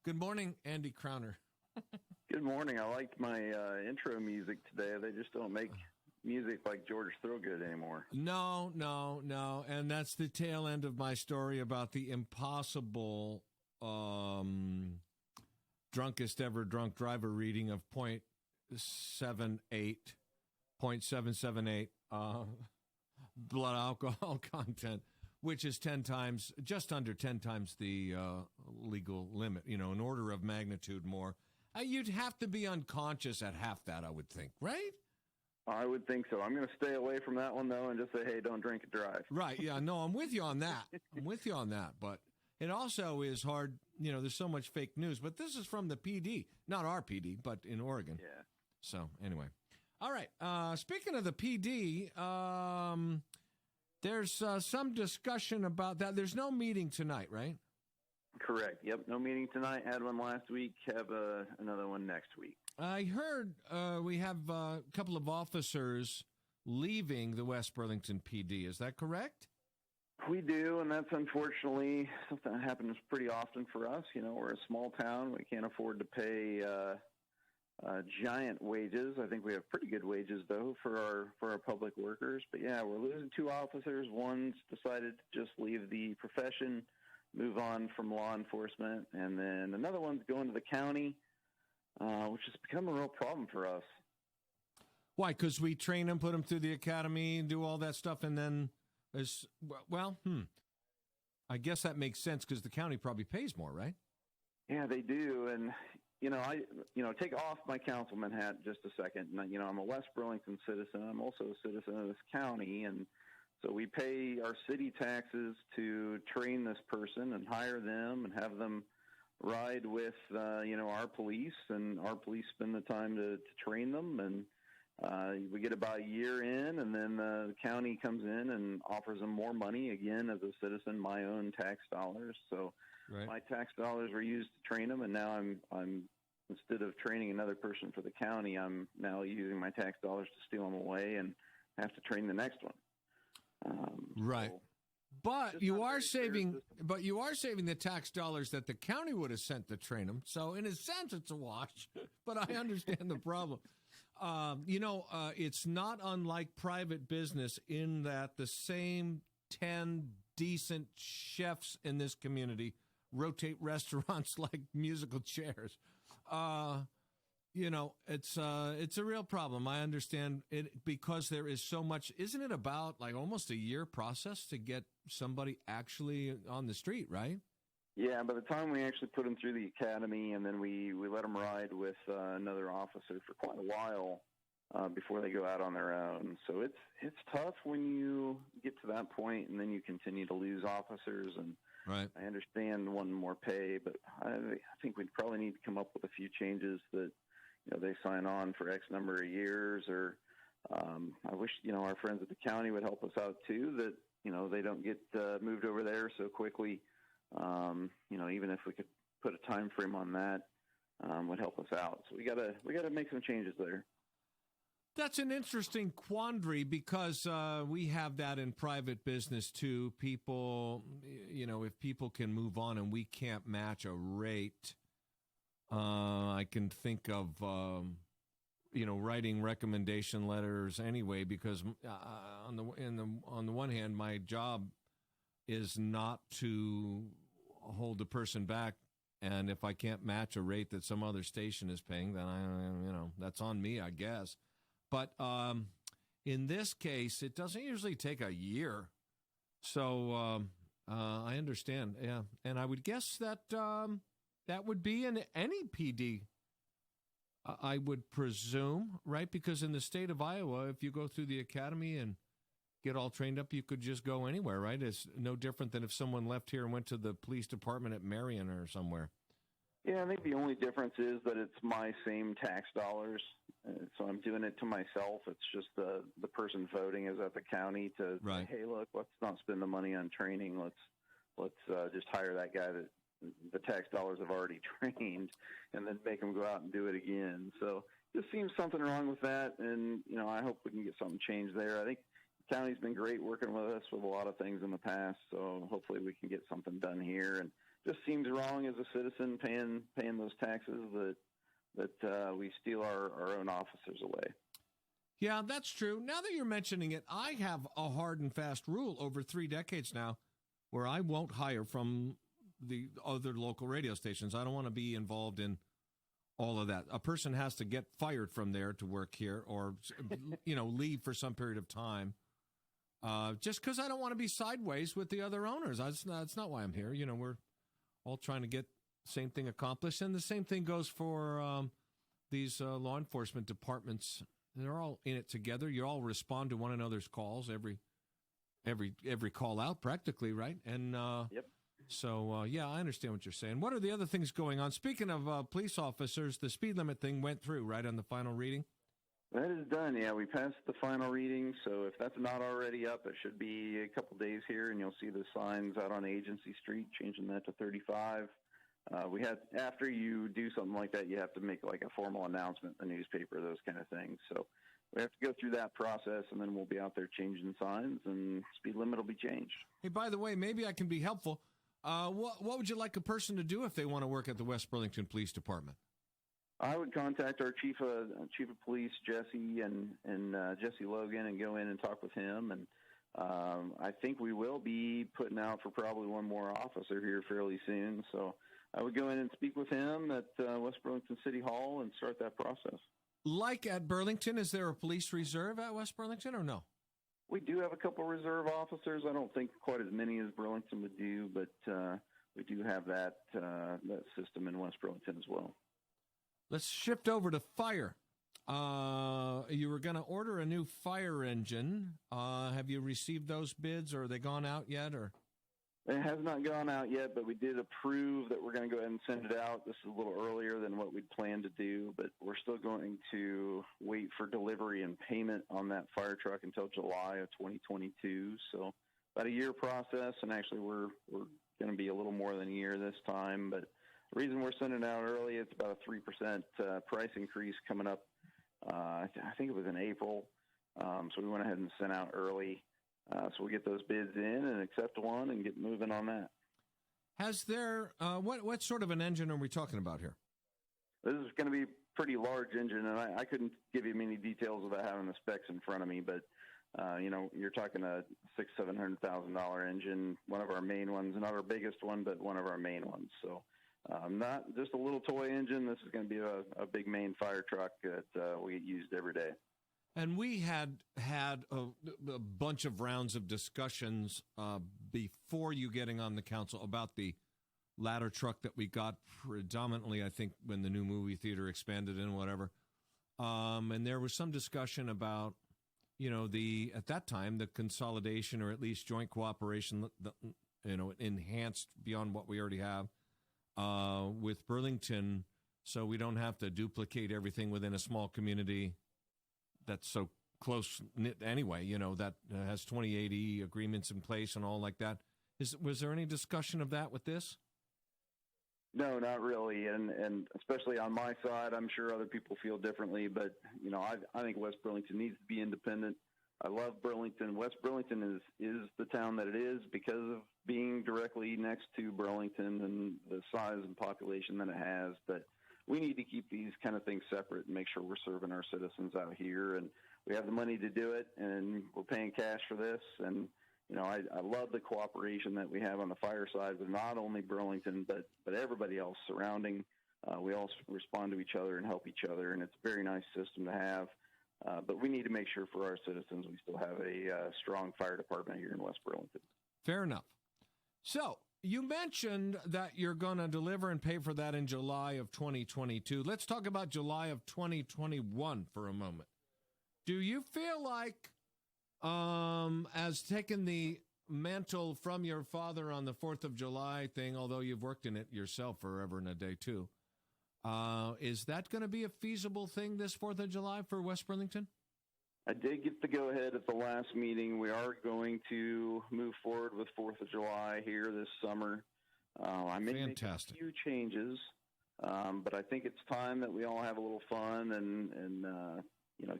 Good morning, Andy Crowner. Good morning. I liked my intro music today. They just don't make music like George Thorogood anymore. No. And that's the tail end of my story about the impossible drunkest ever drunk driver reading of 0.778 blood alcohol content, which is 10 times, just under 10 times the legal limit, an order of magnitude more. You'd have to be unconscious at half that, I would think, right? I would think so. I'm going to stay away from that one, though, and just say, hey, don't drink and drive. Right, yeah, no, I'm with you on that. But it also is hard, there's so much fake news. But this is from the PD, not our PD, but in Oregon. Yeah. So, anyway. All right, speaking of the PD, there's some discussion about that. There's no meeting tonight, right? Correct. Yep, no meeting tonight. Had one last week. Have another one next week. I heard we have a couple of officers leaving the West Burlington PD. Is that correct? We do, and that's unfortunately something that happens pretty often for us. We're a small town. We can't afford to pay giant wages. I think we have pretty good wages, though, for our public workers. But, yeah, we're losing 2 officers. One's decided to just leave the profession, move on from law enforcement, and then another one's going to the county, which has become a real problem for us. Why? Because we train them, put them through the academy, and do all that stuff, and then I guess that makes sense because the county probably pays more, right? Yeah, they do, and I take off my councilman hat just a second. And, I'm a West Burlington citizen. I'm also a citizen of this county, and so we pay our city taxes to train this person and hire them and have them ride with, our police, and our police spend the time to train them. And we get about a year in, and then the county comes in and offers them more money, again, as a citizen, my own tax dollars. So right. My tax dollars were used to train them, and now I'm instead of training another person for the county, I'm now using my tax dollars to steal them away and have to train the next one. Right. So but you are saving the tax dollars that the county would have sent to train them. So in a sense, it's a wash, but I understand the problem. It's not unlike private business in that the same 10 decent chefs in this community rotate restaurants like musical chairs. It's a real problem. I understand it because there is so much. Isn't it about like almost a year process to get somebody actually on the street, right? Yeah, by the time we actually put them through the academy and then we let them ride with another officer for quite a while before they go out on their own. So it's tough when you get to that point and then you continue to lose officers. And right. I understand wanting more pay, but I think we'd probably need to come up with a few changes that they sign on for X number of years. Or I wish our friends at the county would help us out too. That they don't get moved over there so quickly. Even if we could put a time frame on that, would help us out. So we gotta make some changes there. That's an interesting quandary because we have that in private business too. People, if people can move on and we can't match a rate, I can think of, writing recommendation letters anyway. Because on the one hand, my job is not to hold the person back, and if I can't match a rate that some other station is paying, then that's on me, I guess. But in this case, it doesn't usually take a year, so I understand. Yeah, and I would guess that that would be in any PD. I would presume, right? Because in the state of Iowa, if you go through the academy and get all trained up, you could just go anywhere, right? It's no different than if someone left here and went to the police department at Marion or somewhere. Yeah, I think the only difference is that it's my same tax dollars, so I'm doing it to myself. It's just the person voting is at the county to right. say, hey, look, let's not spend the money on training. Let's just hire that guy that the tax dollars have already trained, and then make them go out and do it again. So just seems something wrong with that, and I hope we can get something changed there. I think the county's been great working with us with a lot of things in the past, so hopefully we can get something done here. And just seems wrong as a citizen paying those taxes that we steal our own officers away. Yeah, that's true. Now that you're mentioning it, I have a hard and fast rule over 3 decades now where I won't hire from the other local radio stations. I don't want to be involved in all of that. A person has to get fired from there to work here or, leave for some period of time. Just because I don't want to be sideways with the other owners. That's not why I'm here. We're all trying to get the same thing accomplished. And the same thing goes for these law enforcement departments. They're all in it together. You all respond to one another's calls every call out practically, right? And yep. So, I understand what you're saying. What are the other things going on? Speaking of police officers, the speed limit thing went through, right, on the final reading? That is done, yeah. We passed the final reading, so if that's not already up, it should be a couple days here, and you'll see the signs out on Agency Street, changing that to 35. After you do something like that, you have to make like a formal announcement in the newspaper, those kind of things. So we have to go through that process, and then we'll be out there changing signs, and speed limit will be changed. Hey, by the way, maybe I can be helpful. What would you like a person to do if they want to work at the West Burlington Police Department? I would contact our chief of police, Jesse, and Jesse Logan, and go in and talk with him. And I think we will be putting out for probably one more officer here fairly soon. So I would go in and speak with him at West Burlington City Hall and start that process. Like at Burlington, is there a police reserve at West Burlington or no? We do have a couple reserve officers. I don't think quite as many as Burlington would do, but we do have that system in West Burlington as well. Let's shift over to fire. You were going to order a new fire engine. Have you received those bids, or are they gone out yet? Or it has not gone out yet, but we did approve that we're going to go ahead and send it out. This is a little earlier than what we'd planned to do, but we're still going to wait for delivery and payment on that fire truck until July of 2022. So about a year process, and actually we're going to be a little more than a year this time. But the reason we're sending it out early, it's about a 3% price increase coming up. I think it was in April, so we went ahead and sent out early. So we'll get those bids in and accept one and get moving on that. Has there, what sort of an engine are we talking about here? This is going to be a pretty large engine, and I couldn't give you many details without having the specs in front of me, but, you're talking a $600,000-$700,000 engine, one of our main ones, not our biggest one, but one of our main ones. So not just a little toy engine. This is going to be a big main fire truck that will get used every day. And we had a bunch of rounds of discussions before you getting on the council about the ladder truck that we got predominantly, I think, when the new movie theater expanded and whatever. And there was some discussion about, at that time, the consolidation or at least joint cooperation, enhanced beyond what we already have with Burlington, so we don't have to duplicate everything within a small community that's so close-knit anyway, that has 2080 agreements in place and all like that. Was there any discussion of that with this? No, not really. And especially on my side, I'm sure other people feel differently. But, I think West Burlington needs to be independent. I love Burlington. West Burlington is the town that it is because of being directly next to Burlington and the size and population that it has. But we need to keep these kind of things separate and make sure we're serving our citizens out here. And we have the money to do it, and we're paying cash for this. And, I love the cooperation that we have on the fire side with not only Burlington, but everybody else surrounding. We all respond to each other and help each other, and it's a very nice system to have. But we need to make sure for our citizens we still have a strong fire department here in West Burlington. Fair enough. So you mentioned that you're going to deliver and pay for that in July of 2022. Let's talk about July of 2021 for a moment. Do you feel like, as taking the mantle from your father on the 4th of July thing, although you've worked in it yourself forever and a day too, is that going to be a feasible thing this 4th of July for West Burlington? I did get the go-ahead at the last meeting. We are going to move forward with 4th of July here this summer. I may make a few changes, but I think it's time that we all have a little fun and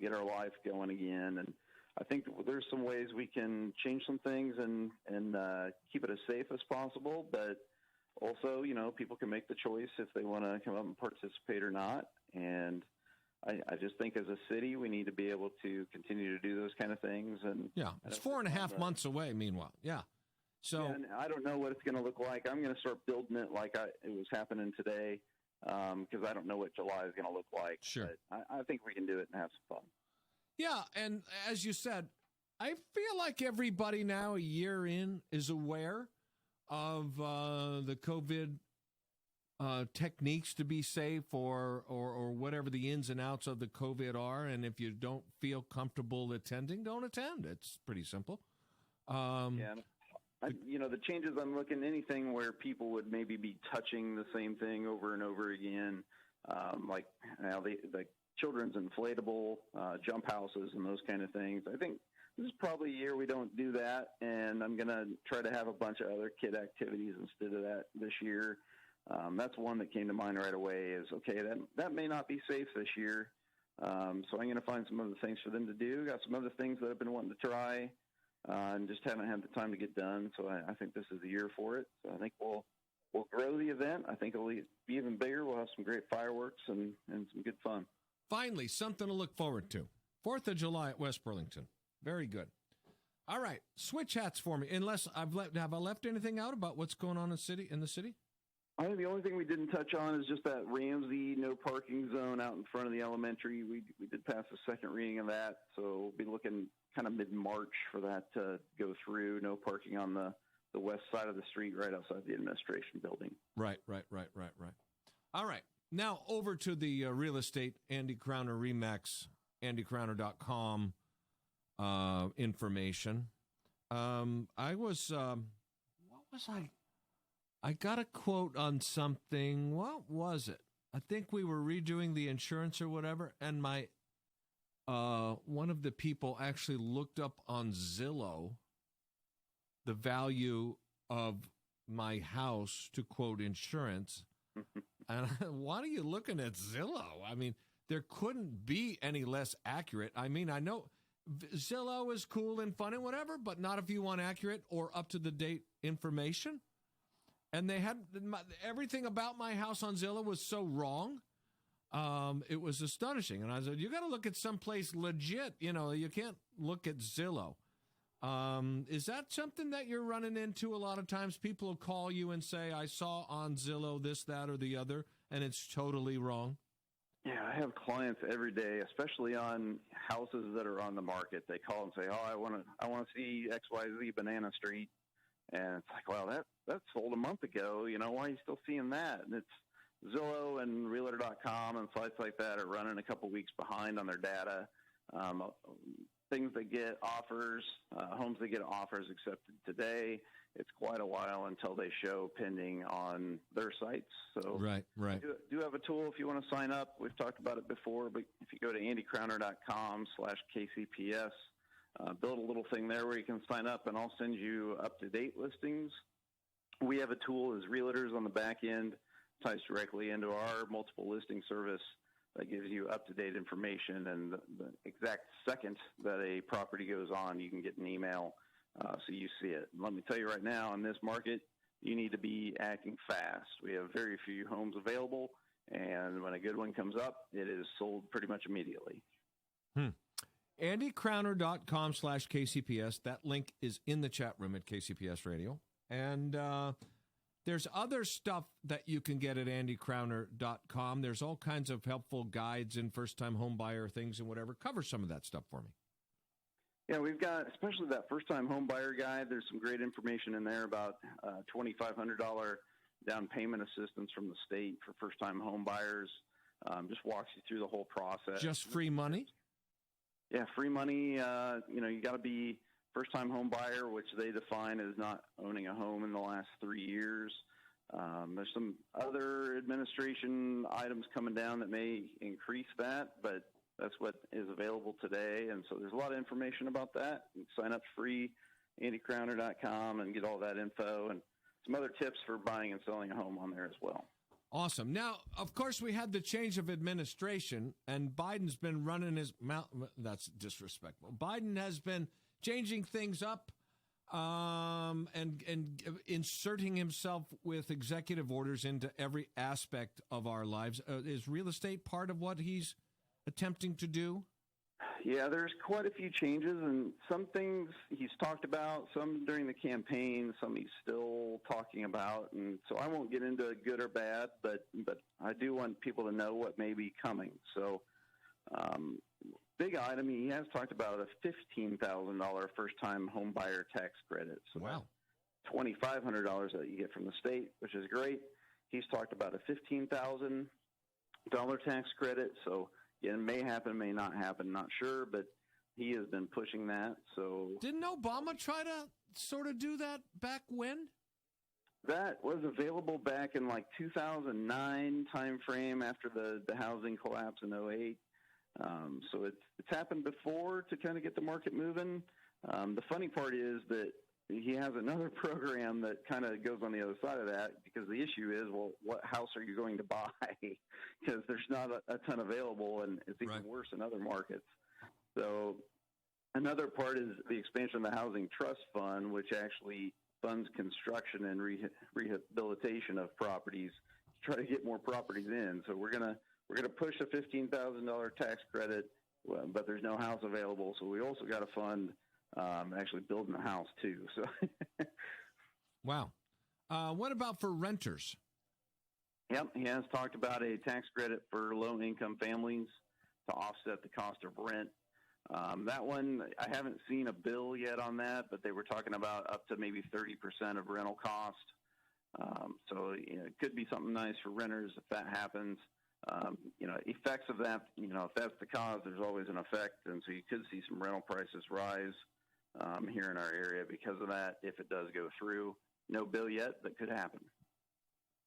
get our life going again. And I think there's some ways we can change some things and keep it as safe as possible, but also, people can make the choice if they want to come up and participate or not. And I just think as a city, we need to be able to continue to do those kind of things. And yeah, it's 4.5 months away, meanwhile. Yeah. So and I don't know what it's going to look like. I'm going to start building it like it was happening today, because I don't know what July is going to look like. Sure. But I think we can do it and have some fun. Yeah, and as you said, I feel like everybody now, a year in, is aware of the COVID techniques to be safe, or whatever the ins and outs of the COVID are. And if you don't feel comfortable attending, don't attend. It's pretty simple. The changes I'm looking, anything where people would maybe be touching the same thing over and over again, like now the children's inflatable jump houses and those kind of things. I think this is probably a year we don't do that, and I'm going to try to have a bunch of other kid activities instead of that this year. That's one that came to mind right away is, okay, that may not be safe this year, so I'm going to find some other things for them to do. Got some other things that I've been wanting to try and just haven't had the time to get done, so I think this is the year for it. So I think we'll grow the event. I think it'll be even bigger. We'll have some great fireworks and some good fun. Finally, something to look forward to. 4th of July at West Burlington. Very good. All right, switch hats for me. Unless have I left anything out about what's going on in the city? I think the only thing we didn't touch on is just that Ramsey no parking zone out in front of the elementary. We did pass the second reading of that, so we'll be looking kind of mid-March for that to go through. No parking on the west side of the street right outside the administration building. Right. All right. Now over to the real estate, Andy Crowner Remax, andycrowner.com information. I got a quote on something. What was it? I think we were redoing the insurance or whatever, and my one of the people actually looked up on Zillow the value of my house to quote insurance. And why are you looking at Zillow? I mean, there couldn't be any less accurate. I mean, I know Zillow is cool and fun and whatever, but not if you want accurate or up-to-the-date information. And they had everything about my house on Zillow was so wrong. It was astonishing. And I said, you got to look at someplace legit. You can't look at Zillow. Is that something that you're running into a lot of times? People will call you and say, I saw on Zillow this, that, or the other, and it's totally wrong. Yeah, I have clients every day, especially on houses that are on the market. They call and say, I want to see XYZ Banana Street. And it's like, well, that sold a month ago. Why are you still seeing that? And it's Zillow and Realtor.com and sites like that are running a couple weeks behind on their data. Things that get offers, homes that get offers accepted today, it's quite a while until they show pending on their sites. So right. Do have a tool if you want to sign up. We've talked about it before, but if you go to andycrowner.com/KCPS, build a little thing there where you can sign up, and I'll send you up-to-date listings. We have a tool as realtors on the back end, ties directly into our multiple listing service that gives you up-to-date information, and the exact second that a property goes on, you can get an email so you see it. And let me tell you right now, in this market, you need to be acting fast. We have very few homes available, and when a good one comes up, it is sold pretty much immediately. AndyCrowner.com/KCPS. That link is in the chat room at KCPS Radio. And there's other stuff that you can get at AndyCrowner.com. There's all kinds of helpful guides and first-time home buyer things and whatever. Cover some of that stuff for me. Yeah, we've got, especially that first-time home buyer guide, there's some great information in there about $2,500 down payment assistance from the state for first-time home buyers. Just walks you through the whole process. Just free money? Yeah, free money. You got to be first-time home buyer, which they define as not owning a home in the last 3 years. There's some other administration items coming down that may increase that, but that's what is available today. And so there's a lot of information about that. You can sign up free, andycrowner.com, and get all that info and some other tips for buying and selling a home on there as well. Awesome. Now, of course, we had the change of administration, and Biden's been running his mouth. That's disrespectful. Biden has been changing things up and inserting himself with executive orders into every aspect of our lives. Is real estate part of what he's attempting to do? Yeah, there's quite a few changes, and some things he's talked about, some during the campaign, some he's still talking about, and so I won't get into good or bad, but I do want people to know what may be coming. So, big item, he has talked about a $15,000 first-time home buyer tax credit. So wow. $2,500 that you get from the state, which is great. He's talked about a $15,000 tax credit, so it may happen, may not happen, not sure, but he has been pushing that. So didn't Obama try to sort of do that back when? That was available back in like 2009 timeframe after the housing collapse in 2008. So it's happened before to kind of get the market moving. The funny part is that he has another program that kind of goes on the other side of that, because the issue is, well, what house are you going to buy? Because there's not a ton available, and it's even worse in other markets. So another part is the expansion of the Housing Trust Fund, which actually funds construction and rehabilitation of properties to try to get more properties in. So we're gonna push a $15,000 tax credit, but there's no house available. So we also got to fund actually building a house too. So, wow. What about for renters? Yep, he has talked about a tax credit for low-income families to offset the cost of rent. That one, I haven't seen a bill yet on that, but they were talking about up to maybe 30% of rental cost. So it could be something nice for renters if that happens. Effects of that, if that's the cause, there's always an effect, and so you could see some rental prices rise here in our area because of that if it does go through. No bill yet, but could happen.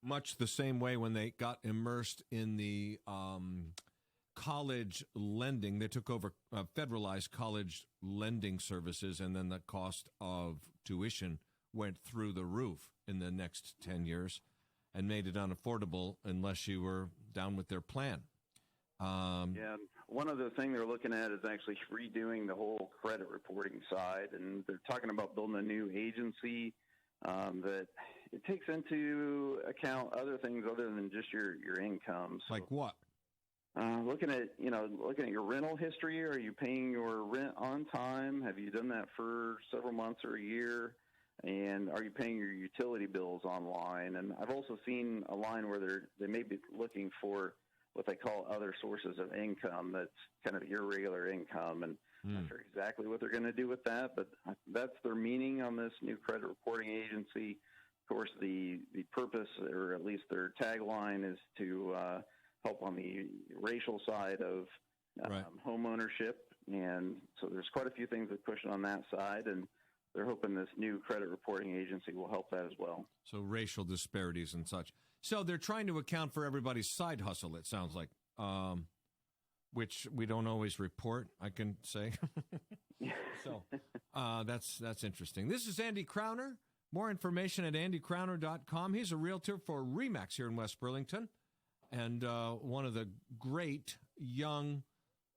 Much the same way when they got immersed in the college lending, they took over federalized college lending services, and then the cost of tuition went through the roof in the next 10 years and made it unaffordable unless you were down with their plan. Yeah, one other thing they're looking at is actually redoing the whole credit reporting side, and they're talking about building a new agency that it takes into account other things other than just your income. So, like what? Looking at your rental history. Are you paying your rent on time? Have you done that for several months or a year? And are you paying your utility bills online? And I've also seen a line where they may be looking for what they call other sources of income that's kind of irregular income. And I'm not sure exactly what they're going to do with that, but that's their meaning on this new credit reporting agency. Of course, the purpose, or at least their tagline, is to help on the racial side of home ownership. And so there's quite a few things they're pushing on that side, and they're hoping this new credit reporting agency will help that as well. So racial disparities and such. So they're trying to account for everybody's side hustle, it sounds like, which we don't always report, I can say. So that's interesting. This is Andy Crowner. More information at andycrowner.com. He's a realtor for RE/MAX here in West Burlington, and one of the great young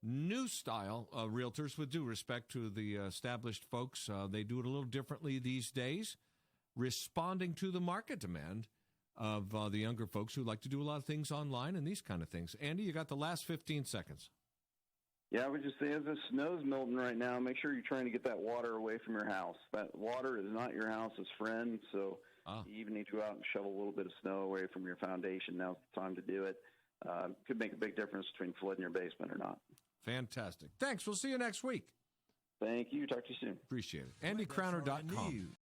new style realtors, with due respect to the established folks. They do it a little differently these days, responding to the market demand of the younger folks who like to do a lot of things online and these kind of things. Andy, you got the last 15 seconds. Yeah, I would just say, as the snow's melting right now, make sure you're trying to get that water away from your house. That water is not your house's friend, so you even need to go out and shovel a little bit of snow away from your foundation. Now's the time to do it. Could make a big difference between flooding your basement or not. Fantastic. Thanks. We'll see you next week. Thank you. Talk to you soon. Appreciate it. AndyCrowner.com.